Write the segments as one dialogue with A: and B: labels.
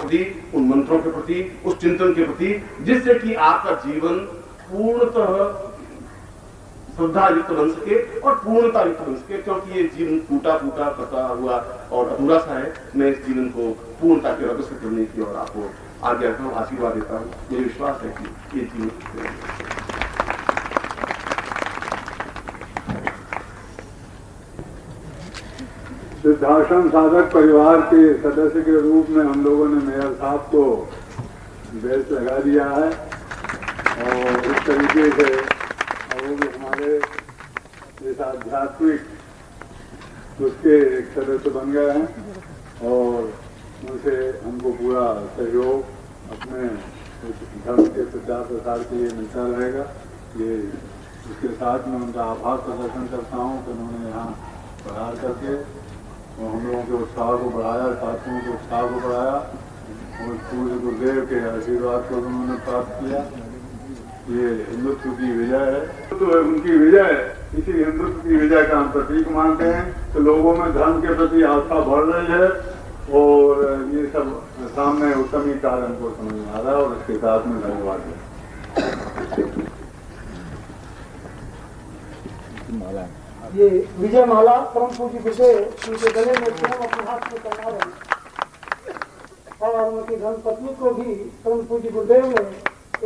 A: प्रति, उन मंत्रों के प्रति, उस चिंतन के प्रति, जिससे कि आपका जीवन पूर्णतः श्रद्धा युक्त बन सके और पूर्णता युक्त बन सके, क्योंकि ये जीवन टूटा फूटा कटा हुआ और अधूरा सा है। मैं इस जीवन को पूर्णता के अग्रसर करने की और आपको आगे रखता हूँ, आशीर्वाद देता हूँ। मुझे विश्वास है कि ये जीवन
B: सिद्धाश्रम साधक परिवार के सदस्य के रूप में हम लोगों ने मेयर साहब को बेस लगा दिया है और इस तरीके से वो भी हमारे इस आध्यात्मिक उसके एक सदस्य बन गए हैं और उनसे हमको पूरा सहयोग अपने धर्म के प्रचार प्रसार के लिए मिलता रहेगा। ये इसके साथ में उनका आभार प्रदर्शन करता हूँ कि उन्होंने यहाँ पढ़ार करके और हम लोगों के उत्साह को बढ़ाया, साथियों के उत्साह को बढ़ाया और पूज्य गुरुदेव के आशीर्वाद को उन्होंने प्राप्त किया। ये हिंदुत्व की विजय है, तो उनकी विजय, इसी हिंदुत्व की विजय का हम प्रतीक मानते हैं। तो लोगों में धर्म के प्रति आस्था बढ़ रही है और ये सब सामने उत्तम ही कार्य हमको समझ में आ रहा है और इसके साथ में धन्यवाद है।
C: ये विजय माला परम पूज्य विजय उनके गले में स्वयं अपने हाथ में करना रहे और उनकी धर्मपत्नी को भी परम पूज्य गुरुदेव ने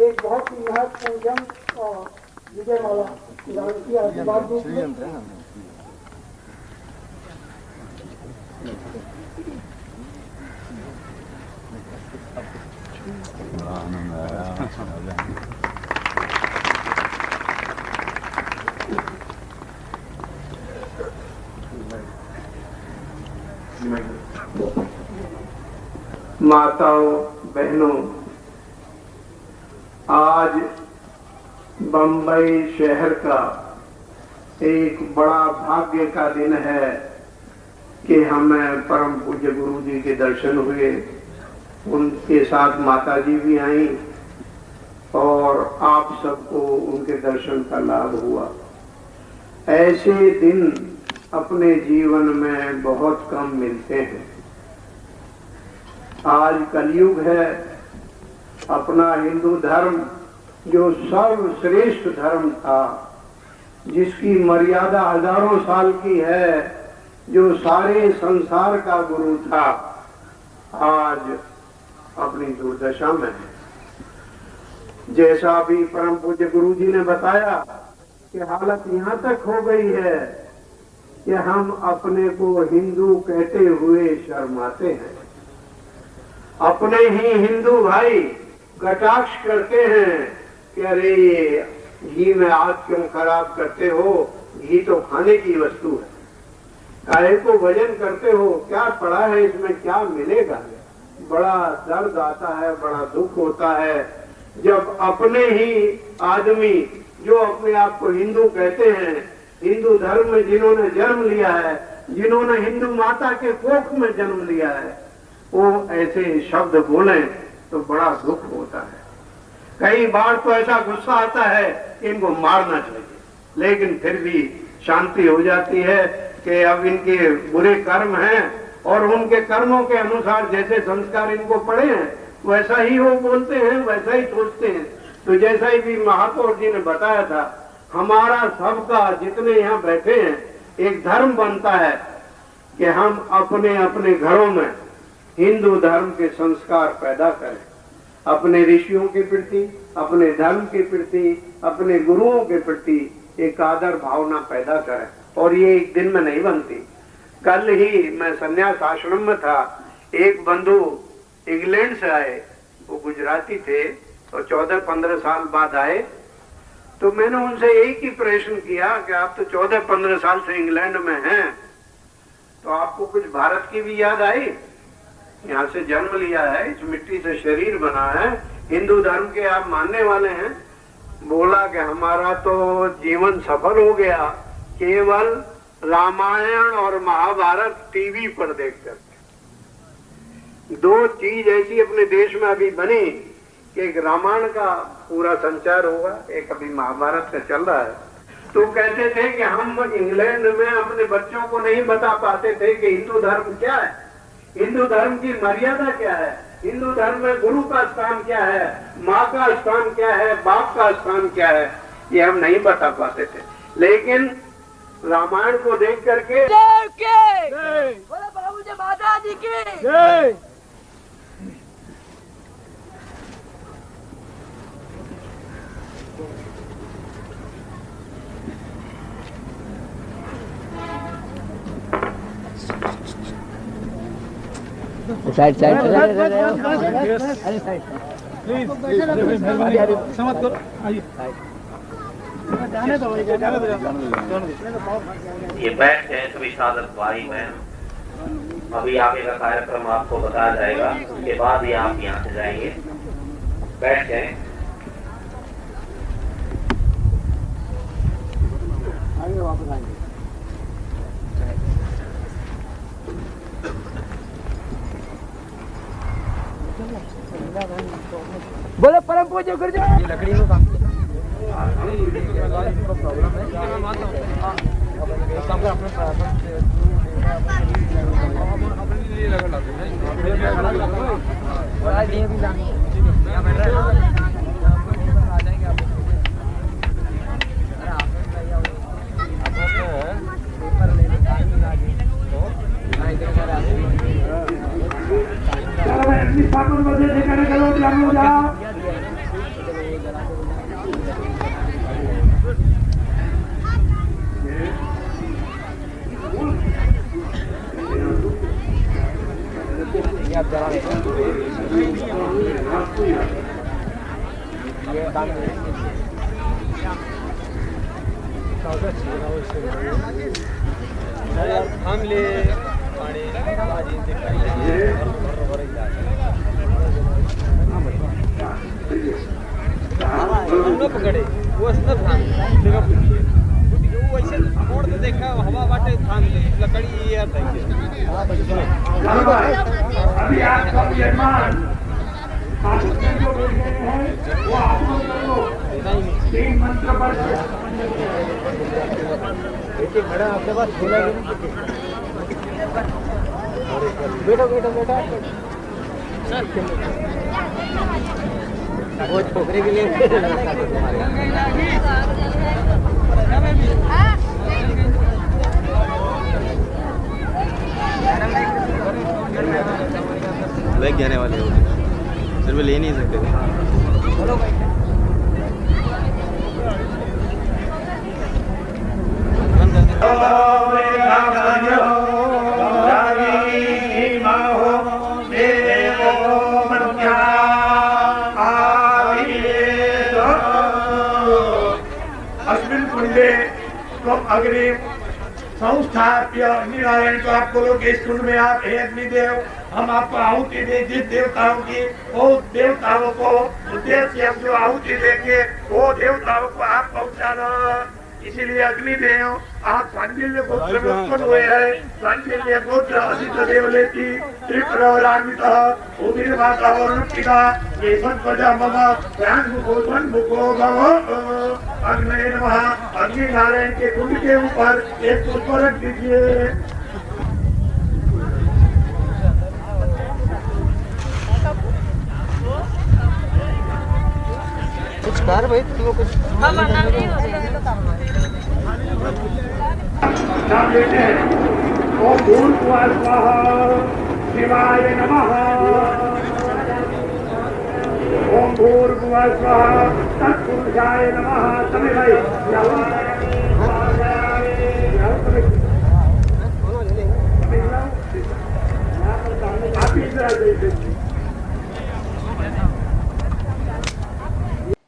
C: एक बहुत ही महत्वपूर्ण जन्म और विजय माला प्रदान किया। आशीर्वाद दीजिए।
D: माताओं, बहनों, आज बंबई शहर का एक बड़ा भाग्य का दिन है कि हमें परम पूज्य गुरु जी के दर्शन हुए। उनके साथ माता जी भी आई और आप सबको उनके दर्शन का लाभ हुआ। ऐसे दिन अपने जीवन में बहुत कम मिलते हैं। आज कलयुग है। अपना हिंदू धर्म जो सर्वश्रेष्ठ धर्म था, जिसकी मर्यादा हजारों साल की है, जो सारे संसार का गुरु था, आज अपनी दुर्दशा में है। जैसा भी परम पूज्य गुरु जी ने बताया कि हालत यहाँ तक हो गई है कि हम अपने को हिंदू कहते हुए शर्माते हैं। अपने ही हिंदू भाई कटाक्ष करते हैं कि अरे ये घी में आग क्यों खराब करते हो, घी तो खाने की वस्तु है, काहे को भजन करते हो, क्या पड़ा है इसमें, क्या मिलेगा। बड़ा दर्द आता है, बड़ा दुख होता है जब अपने ही आदमी जो अपने आप को हिंदू कहते हैं, हिंदू धर्म में जिन्होंने जन्म लिया है, जिन्होंने हिंदू माता के कोख में जन्म लिया है, वो ऐसे शब्द बोले तो बड़ा दुख होता है। कई बार तो ऐसा गुस्सा आता है कि इनको मारना चाहिए, लेकिन फिर भी शांति हो जाती है कि अब इनके बुरे कर्म हैं और उनके कर्मों के अनुसार जैसे संस्कार इनको पड़े हैं वैसा ही वो बोलते हैं, वैसा ही सोचते हैं। तो जैसा ही भी महापौर जी ने बताया था, हमारा सबका जितने यहाँ बैठे हैं एक धर्म बनता है कि हम अपने अपने घरों में हिंदू धर्म के संस्कार पैदा करें, अपने ऋषियों के प्रति, अपने धर्म के प्रति, अपने गुरुओं के प्रति एक आदर भावना पैदा करें। और ये एक दिन में नहीं बनती। कल ही मैं संन्यास आश्रम में था, एक बंधु इंग्लैंड से आए, वो गुजराती थे और 14-15 साल बाद आए। तो मैंने उनसे एक ही प्रश्न किया कि आप तो 14-15 साल से इंग्लैंड में हैं, तो आपको कुछ भारत की भी याद आई? यहाँ से जन्म लिया है, इस मिट्टी से शरीर बना है, हिंदू धर्म के आप मानने वाले हैं। बोला कि हमारा तो जीवन सफल हो गया केवल रामायण और महाभारत टीवी पर देखकर। दो चीज ऐसी अपने देश में अभी बनी कि एक रामायण का पूरा संचार होगा, एक अभी महाभारत का चल रहा है। तो कहते थे कि हम इंग्लैंड में अपने बच्चों को नहीं बता पाते थे कि हिंदू धर्म क्या है, हिंदू धर्म की मर्यादा क्या है। हिंदू धर्म में गुरु का स्थान क्या है, माँ का स्थान क्या है, बाप का स्थान क्या है, ये हम नहीं बता पाते थे। लेकिन रामायण को देख करके
E: बोलो बाबू जी माता जी की
F: साइड साइड अरे साइड
C: प्लीज समझ करो आइए जाने दो
G: ये बैठ हैं सभी साधक भाई बहन। अभी आगे का कार्यक्रम आपको बताया जाएगा, उसके बाद ही आप यहाँ से जाएंगे। बैठ जाएं।
C: आएंगे वापस आएंगे।
F: बोलो परम पूज्य गुरुदेव। ये लकड़ी में काम प्रॉब्लम है। हम ले पानी पकड़े वो वैसे मोड़ तो देखा हवा बाटे थाम ले लकड़ी ये
D: अभी आप सब यजमान जो बैठे हैं वो आप लोग तीन मंत्र पर
F: बड़ा आपके पास खोला बेटा बेटा बेटा वो छोकरे के लिए बैग जाने वाले हो सर, वे ले नहीं सकते।
D: अस्मिन् कुंडे तुम अग्नि संस्थाप्य अग्निनारायण को आप बोलो कि इस कुंड में आप हे अग्निदेव हम आपको आहुति दे, जिस देवताओं की वो देवताओं को उद्देश्य हम जो आहुति देंगे वो देवताओं को आप पहुँचाना। इसीलिए अग्निदेव आप सांडिल्य गोत्र में उत्पन्न हुए हैं। सांडिल्य गोत्र असित देवलेती त्रिपुरान्वितः उमिर माता वरुणिका ये संपदा मम प्राण मुखो भव अग्नये नमः। अग्नि नारायण के कुंड के ऊपर एक पुष्प रख दीजिए।
F: कुछ कर भाई तुम कुछ
D: नाम लेते हैं। ओम भूर्भुवः स्वाहा शिवाय नमः। ओम भूर्भुवः स्वाहा तत्पुरुषाय नमः। सभी भाई आप इधर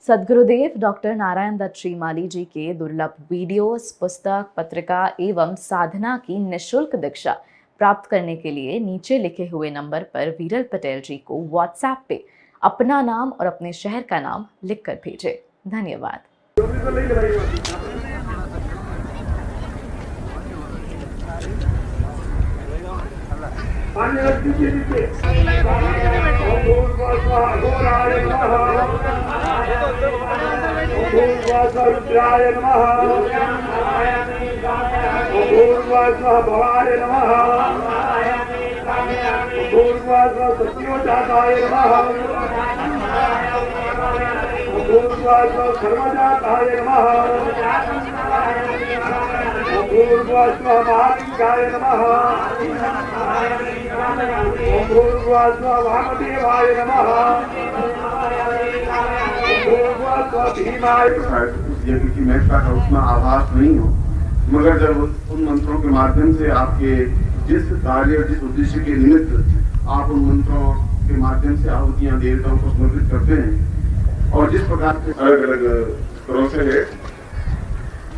H: सद्गुरुदेव डॉक्टर नारायण दत्त श्रीमाली जी के दुर्लभ वीडियोस, पुस्तक, पत्रिका एवं साधना की निःशुल्क दीक्षा प्राप्त करने के लिए नीचे लिखे हुए नंबर पर वीरल पटेल जी को व्हाट्सएप पे अपना नाम और अपने शहर का नाम लिखकर भेजें। धन्यवाद।
D: रुद्राय नमः। भवाय नमः। पूर्वास्व सत्योजाताय नमः पूर्वास्व सर्वजाताय नमः पूर्वास्व महालिंगाय नमः पूर्वास्व वामदेवाय नमः पूर्वास्व भीमाय।
A: यज्ञ की महत्ता का उतना आभास नहीं हो, मगर जब उन मंत्रों के माध्यम से आपके जिस कार्य जिस उद्देश्य के निमित्त आप उन मंत्रों के माध्यम से आहुतियां देवताओं को समर्पित करते हैं और जिस प्रकार के अलग अलग स्तरों से है,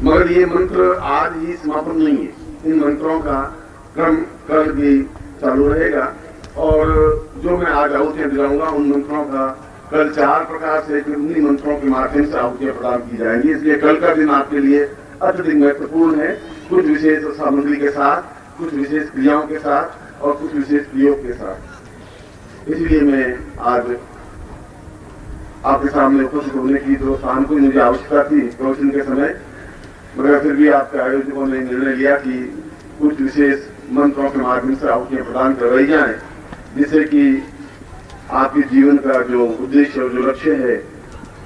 A: मगर ये मंत्र आज ही समापन नहीं है। इन मंत्रों का क्रम कल भी चालू रहेगा और जो मैं आज आहुतियां दिलाऊंगा उन मंत्रों का कल 4 प्रकार से उन्हीं मंत्रों के माध्यम से आहुतियां प्रदान की जाएंगी। इसलिए कल का दिन आपके लिए अत्यधिक महत्वपूर्ण है, कुछ विशेष सामग्री के साथ, कुछ विशेष क्रियाओं के साथ और कुछ विशेष प्रयोग के साथ। इसलिए मैं आज आपके सामने उपस्थित होने की तो शाम को मुझे आवश्यकता थी प्रवचन के समय, मगर फिर भी आपके आयोजकों ने निर्णय लिया कि कुछ विशेष मंत्रों के माध्यम से आहुतियां प्रदान करवाई जाए, जिससे कि आपके जीवन का जो उद्देश्य और जो लक्ष्य है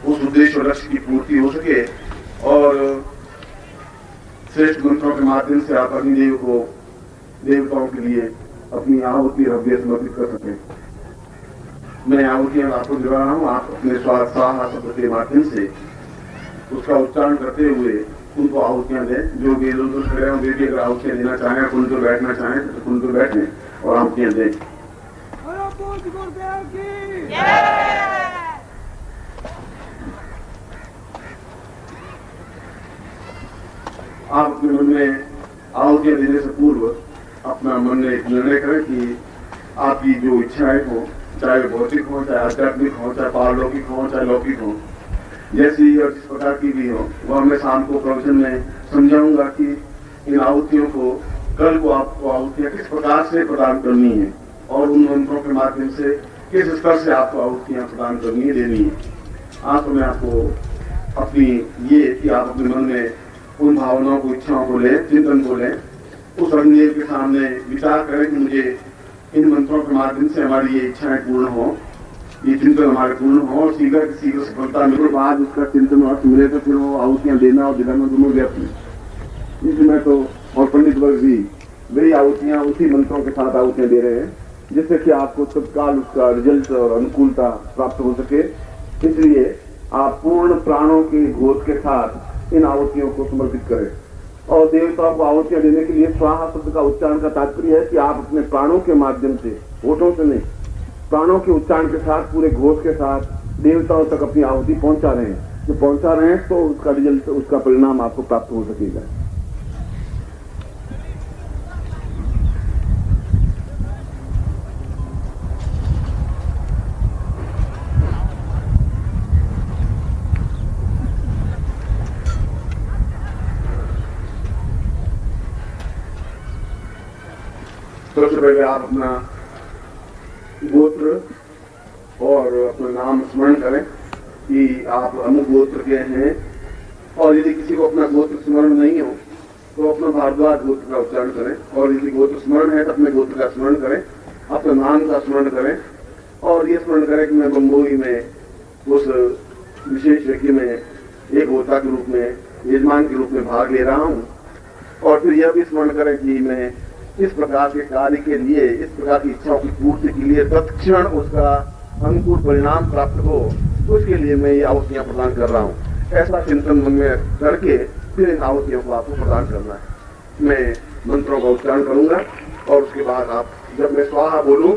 A: उस उद्देश्य और लक्ष्य की पूर्ति हो सके और श्रेष्ठ मंत्रों के माध्यम से आप अपनी देव को देवताओं के लिए अपनी आहुति हव्य समर्पित कर सकें। मैं आहुतियां आपको दिला रहा हूँ, आप अपने स्वाहा शब्द के माध्यम से उसका उच्चारण करते हुए उनको आहुतियां दें। जो भी इधर खड़े हों, वे भी अगर आहुतियां देना चाहें, कुंड पर बैठना चाहें तो कुंड पर बैठें और आहुतियां दें। आप अपने मन में आहुतियां देने से पूर्व अपना मन में एक निर्णय करें कि आपकी जो इच्छाएं हो, चाहे भौतिक हो, चाहे आध्यात्मिक हो, चाहे पारलौकिक हो, चाहे लौकिक हो, जैसी और जिस प्रकार की भी हो, वह मैं शाम को प्रवचन में समझाऊंगा कि इन आहुतियों को कल को आपको आहुतियां किस प्रकार से प्रदान करनी है और उन मंत्रों के माध्यम से किस स्तर से आपको आहुतियां प्रदान करनी है, देनी है। आज तो मैं आपको अपनी ये कि आप अपने मन में उन भावनाओं को, इच्छाओं को लें, चिंतन को लें, उस अग्निदेव के सामने विचार करें कि मुझे इन मंत्रों के माध्यम से हमारी ये इच्छाएं पूर्ण हो, ये चिंतन हमारे पूर्ण हो और शीघ्र की शीघ्र सफलता मिले। बाद उसका चिंतन अर्थ मिले तो फिर वो आहुतियां देना और दिलाना दोनों व्यर्थ नहीं। इसमें तो और पंडित वर्ग भी वही आहुतियां उसी मंत्रों के साथ आहुतियां दे रहे हैं, जिससे कि आपको तत्काल उसका रिजल्ट और अनुकूलता प्राप्त हो सके। इसलिए आप पूर्ण प्राणों के घोष के साथ इन आहुतियों को समर्पित करें और देवताओं को आहुतियां देने के लिए स्वाहा शब्द का उच्चारण का तात्पर्य है कि आप अपने प्राणों के माध्यम से, होठों से नहीं, प्राणों के उच्चारण के साथ, पूरे घोष के साथ देवताओं तक अपनी आहुति पहुंचा रहे हैं। जो पहुंचा रहे हैं तो उसका रिजल्ट, उसका परिणाम आपको प्राप्त हो सकेगा। सबसे पहले आप अपना गोत्र और अपना नाम स्मरण करें कि आप अमुक गोत्र के हैं, और यदि किसी को अपना गोत्र स्मरण नहीं हो तो अपना भारद्वाज गोत्र का उच्चारण करें, और यदि गोत्र स्मरण है तो अपने गोत्र का स्मरण करें, अपने नाम का स्मरण करें और ये स्मरण करें कि मैं बंबोई में उस विशेष यज्ञ में एक होता के रूप में, यजमान के रूप में भाग ले रहा हूँ। और फिर यह भी स्मरण करें कि मैं इस प्रकार के कार्य के लिए, इस प्रकार की इच्छाओं की पूर्ति के लिए तत्क्षण उसका अनुकूल परिणाम प्राप्त हो, उसके लिए मैं ये आहुतियां प्रदान कर रहा हूँ। ऐसा चिंतन मन में करके फिर इन आहुतियों को आपको प्रदान करना है। मैं मंत्रों का उच्चारण करूंगा और उसके बाद आप, जब मैं स्वाहा बोलूं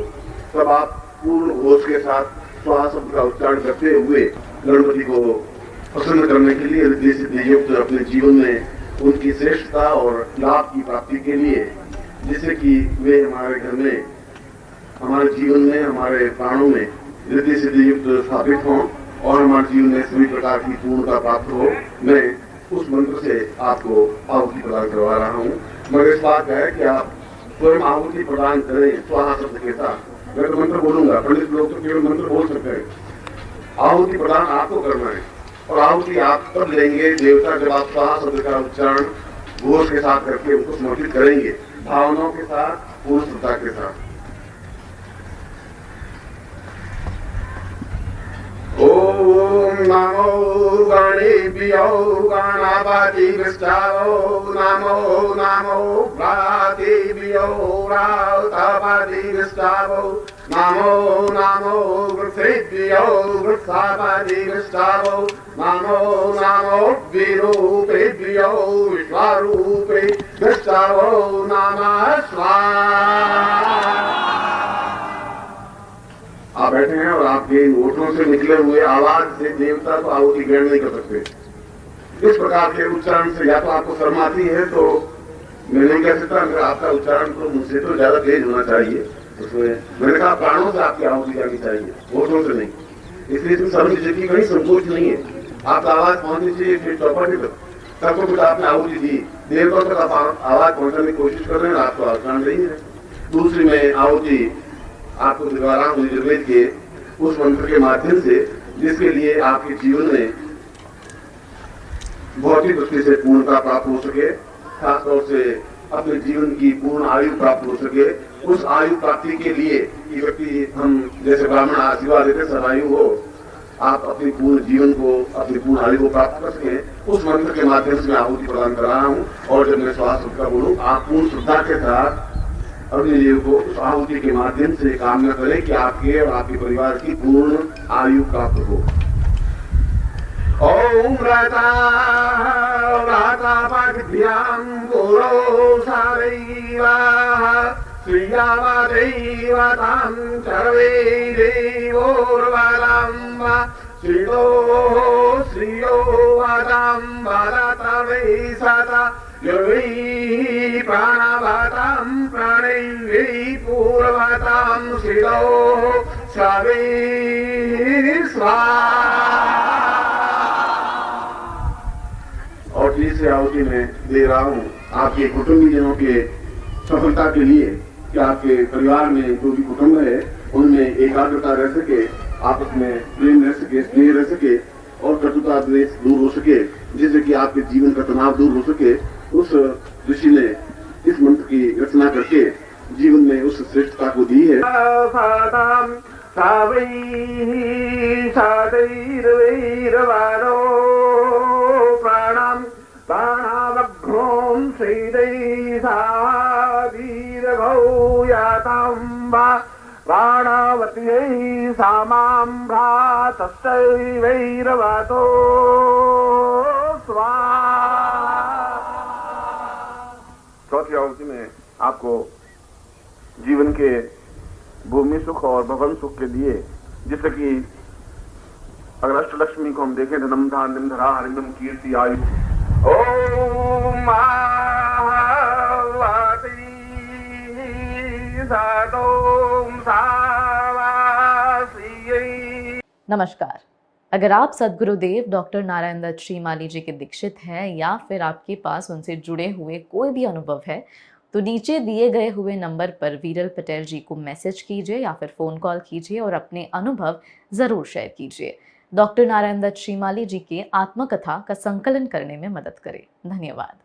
A: तब आप पूर्ण घोष के साथ स्वाहा शब्द का उच्चारण करते हुए गणपति को प्रसन्न करने के लिए, रिद्धि सिद्धि युक्त अपने जीवन में उनकी श्रेष्ठता और लाभ की प्राप्ति के लिए, जिससे कि वे हमारे घर में, हमारे जीवन में, हमारे प्राणों में रिद्धि सिद्धि युक्त स्थापित हों और हमारे जीवन में सभी प्रकार की पूर्णता प्राप्त हो, मैं उस मंत्र से आपको आहुति प्रदान करवा रहा हूँ। मगर इस बात का है कि आप स्वयं आहुति प्रदान करें स्वाहा शब्द के साथ। मैं तो मंत्र बोलूंगा, पंडित लोग तो केवल मंत्र बोल सकते हैं, आहुति प्रदान आपको करना है। और आहुति आप तब लेंगे देवता जब आप स्वाहा शब्द का उच्चारण घोष के साथ करके उनको समर्पित करेंगे, भावनाओं के साथ, पूर्ण श्रद्धा के साथ। नमो गणेभ्यो गणपतिभ्यो नमो नमो भ्रातेभ्यो भ्रातपतिभ्यो नमो नमो वृषेभ्यो वृषपतिभ्यो नमो नमो विरूपेभ्यो विश्वरूपेभ्यो नमः स्वाहा। आप बैठे हैं और आपके होठों से निकले हुए आवाज से देवता को आहुति ग्रहण नहीं कर सकते। इस प्रकार के उच्चारण से या तो आपको शर्म आती है तो मैं नहीं कह सकता, अगर आपका उच्चारण तो मुझसे तो ज्यादा तेज होना चाहिए। उसमें मैंने कहा प्राणों से आपकी आहुति जानी चाहिए, होठों से नहीं। इसलिए इसमें शर्म की कहीं संकोच नहीं है। आपका आवाज पहुंचनी चाहिए फिर चौपाटी तक, तब तो कुछ आपने आहुति दी। देवताओं तक आप आवाज पहुंचाने की कोशिश कर रहे हैं, आपको आसान नहीं है। दूसरी में आहुति आपको दिखा रहा हूं यजुर्वेद के उस मंत्र के माध्यम से जिसके लिए आपके जीवन में भौतिक दृष्टि से पूर्णता प्राप्त हो सके, खासतौर से अपने जीवन की पूर्ण आयु प्राप्त हो सके। उस आयु प्राप्ति के लिए कि व्यक्ति, हम जैसे ब्राह्मण आशीर्वाद देते सदायु हो, आप अपने पूर्ण जीवन को, अपनी पूर्ण आयु को प्राप्त कर सके, उस मंत्र के माध्यम से मैं आहुति प्रदान कर रहा हूँ। और जब मैं श्वास का बोलूँ, आप पूर्ण श्रद्धा के साथ अपने जीव को उस आहुति के माध्यम से कामना करें कि आपके और आपके परिवार की पूर्ण आयु प्राप्त हो। ओम राताभ्याम गुरो सारैवाः श्रीयावदेवतां सर्वे देवोर्वलम्बा श्रियो वदं वदतवे सदा यवै प्राणवतां प्राणैर्वै पूर्वतां शिरो सवे स्वाहा। और तीसरी आहुति में दे रहा हूँ आपके कुटुंबीजनों के सफलता के लिए कि आपके परिवार में जो भी कुटुंब है उनमें एकाग्रता रह सके, आपस में प्रेम रह सके, स्नेह रह सके और कटुता द्वेष दूर हो सके, जिससे कि आपके जीवन का तनाव दूर हो सके। उस ऋषि ने इस मंत्र की रचना करके जीवन में उस श्रेष्ठता को दी है। प्राणाम प्राणावघ्रों श्रीदैर्घौयाताम्बा प्राणावत्यै सामां भ्रातश्चैवैरवतो स्वाहा। चौथी आहुति में आपको जीवन के भूमि सुख और भवन सुख के लिए, जिससे कि अगर अष्टलक्ष्मी को हम देखें तो नमधा निमधरा हरिंदम कीर्ति आयु। ओम
H: नमस्कार। अगर आप सद्गुरुदेव डॉक्टर नारायण दत्त श्रीमाली जी के दीक्षित हैं या फिर आपके पास उनसे जुड़े हुए कोई भी अनुभव है तो नीचे दिए गए हुए नंबर पर वीरल पटेल जी को मैसेज कीजिए या फिर फ़ोन कॉल कीजिए और अपने अनुभव ज़रूर शेयर कीजिए। डॉक्टर नारायण दत्त श्रीमाली जी के आत्मकथा का संकलन करने में मदद करें। धन्यवाद।